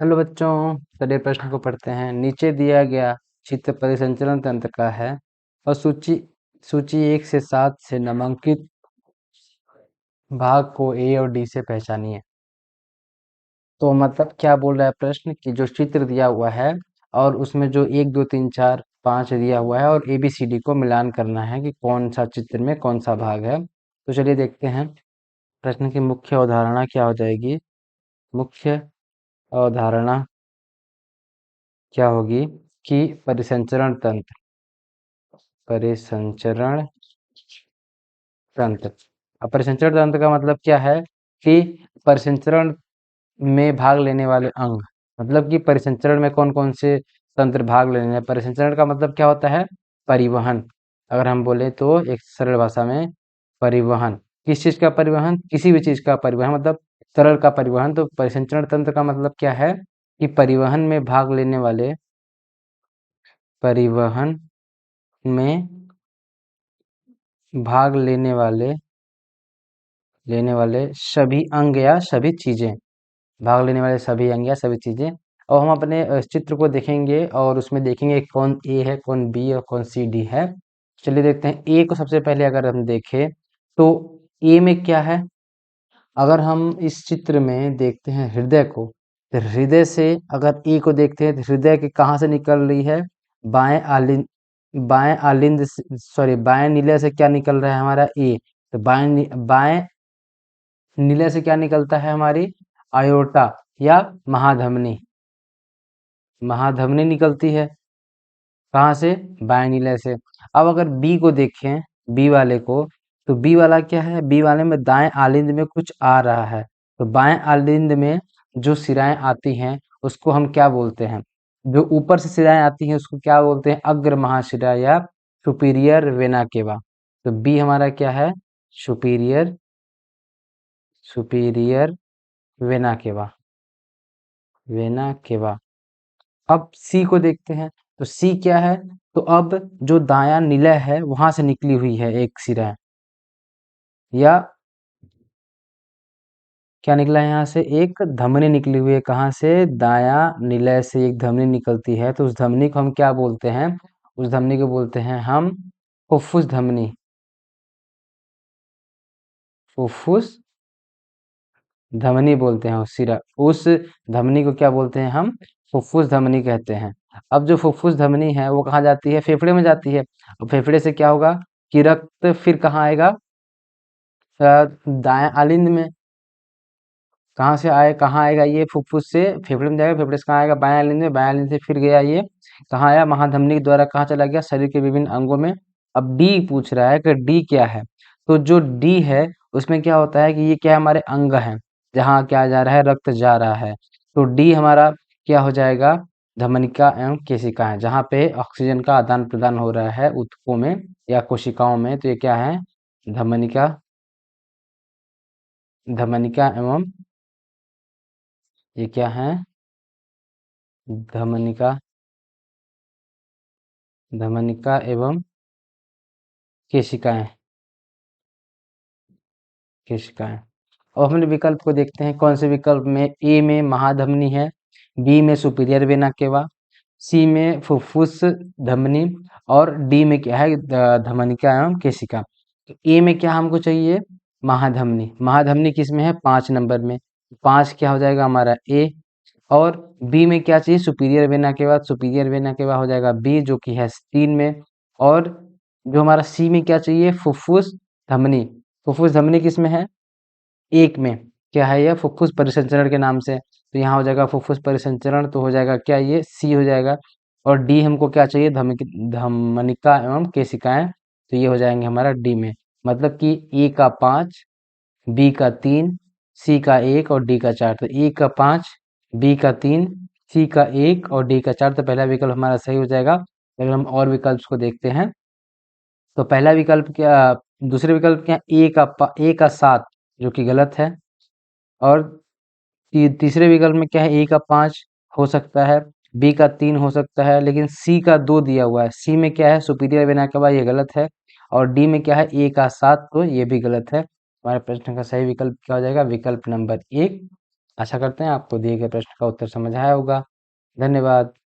Hello बच्चों, चलिए प्रश्न को पढ़ते हैं। नीचे दिया गया चित्र परिसंचरण तंत्र का है और सूची सूची 1 से 7 से नामांकित भाग को ए और डी से पहचानिए। तो मतलब क्या बोल रहा है प्रश्न कि जो चित्र दिया हुआ है और उसमें जो 1 2 3 4 5 दिया हुआ है और ए बी सी डी को मिलान करना है कि कौन सा चित्र में कौन सा भाग है। तो चलिए देखते हैं प्रश्न की मुख्य अवधारणा क्या हो जाएगी। मुख्य अवधारणा क्या होगी कि परिसंचरण तंत्र परिसंचरण तंत्र। अब परिसंचरण तंत्र का मतलब क्या है कि परिसंचरण में भाग लेने वाले अंग, मतलब कि परिसंचरण में कौन कौन से तंत्र भाग लेने हैं। परिसंचरण का मतलब क्या होता है? परिवहन। अगर हम बोले तो एक सरल भाषा में परिवहन, किस चीज का परिवहन? किसी भी चीज का परिवहन, मतलब तरल का परिवहन। तो परिसंचरण तंत्र का मतलब क्या है कि परिवहन में भाग लेने वाले, परिवहन में भाग लेने वाले सभी अंग या सभी चीजें, भाग लेने वाले सभी अंग या सभी चीजें। और हम अपने चित्र को देखेंगे और उसमें देखेंगे कौन ए है, कौन बी और कौन सी डी है। चलिए देखते हैं ए को। सबसे पहले अगर हम देखें तो ए में क्या है? अगर हम इस चित्र में देखते हैं हृदय को, तो हृदय से अगर ए को देखते हैं तो हृदय के कहाँ से निकल रही है? बाएं आलिंद, बाएं नीले से क्या निकल रहा है हमारा? ए। तो बाएं नीले से क्या निकलता है हमारी? आयोटा या महाधमनी। महाधमनी निकलती है कहाँ से? बाएं नीले से। अब अगर बी को देखें, बी वाले को, तो बी वाला क्या है? बी वाले में दाएं आलिंद में कुछ आ रहा है। तो बाएं आलिंद में जो शिराएं आती हैं उसको हम क्या बोलते हैं? जो ऊपर से शिराएं आती हैं उसको क्या बोलते हैं? अग्र महाशिरा या सुपीरियर वेना केवा। तो बी हमारा क्या है? Superior superior vena cava, vena cava. अब सी को देखते हैं तो सी क्या है? तो अब जो दायां निलय है वहां से निकली हुई है एक सिरा, या क्या निकला है? यहाँ से एक धमनी निकली हुई है। कहाँ से? दायां निलय से एक धमनी निकलती है। तो उस धमनी को हम क्या बोलते हैं? उस धमनी को बोलते हैं हम फुफ्फुस धमनी। फुफ्फुस धमनी बोलते हैं उस सिरा, उस धमनी को क्या बोलते हैं हम? फुफ्फुस धमनी कहते हैं। अब जो फुफ्फुस धमनी है वो कहाँ जाती है? फेफड़े में जाती है। अब फेफड़े से क्या होगा कि रक्त फिर कहाँ आएगा? दाएं आलिंद में। कहाँ से आए, कहाँ आएगा ये? फुफ्फुस से फेफड़े में जाएगा, फेफड़े से कहाँ आएगा? बाएं आलिंद में। बाएं आलिंद से फिर गया ये कहाँ आया? महाधमनी के द्वारा कहाँ चला गया? शरीर के विभिन्न अंगों में। अब डी पूछ रहा है कि डी क्या है। तो जो डी है उसमें क्या होता है कि ये क्या हमारे अंग है जहाँ क्या जा रहा है? रक्त जा रहा है। तो डी हमारा क्या हो जाएगा? धमनिका एवं केशिकाएं, जहाँ पे ऑक्सीजन का आदान प्रदान हो रहा है ऊतकों में या कोशिकाओं में। तो ये क्या है? धमनिका, धमनिका एवं, ये क्या है? धमनिका, धमनिका एवं केशिकाएं, केशिकाएं। और हमने विकल्प को देखते हैं, कौन से विकल्प में? ए में महाधमनी है, बी में सुपीरियर वेना केवा, सी में फुफ्फुस धमनी, और डी में क्या है? धमनिका एवं केशिका। तो ए में क्या हमको चाहिए? महाधमनी। महाधमनी किस में है? 5 नंबर में। 5 क्या हो जाएगा हमारा? ए। और बी में क्या चाहिए? सुपीरियर वेना के बाद, सुपीरियर वेना के बाद हो जाएगा बी, जो कि है 3 में। और जो हमारा सी में क्या चाहिए? फुफ्फुस धमनी। फुफ्फुस धमनी किस में है? 1 में। क्या है यह? फुफ्फुस परिसंचरण के नाम से। तो यहाँ हो जाएगा फुफ्फुस परिसंचरण, तो हो जाएगा क्या? ये सी हो जाएगा। और डी हमको क्या चाहिए? धमनिका एवं केशिकाएं। तो ये हो जाएंगे हमारा डी में। मतलब कि ए का 5, बी का 3, सी का 1 और डी का 4। तो ए का 5, बी का 3, सी का 1 और डी का 4। तो पहला विकल्प हमारा सही हो जाएगा। अगर हम और विकल्प को देखते हैं तो पहला विकल्प क्या, दूसरे विकल्प क्या? ए का 7, जो कि गलत है। और तीसरे विकल्प में क्या है? ए का 5 हो सकता है, बी का 3 हो सकता है, लेकिन सी का 2 दिया हुआ है। सी में क्या है? सुपीरियर वेना के बाद, ये गलत है। और डी में क्या है? ए का 7, तो ये भी गलत है। हमारे प्रश्न का सही विकल्प क्या हो जाएगा? विकल्प नंबर 1 आशा करते हैं आपको दिए गए प्रश्न का उत्तर समझ आया होगा। धन्यवाद।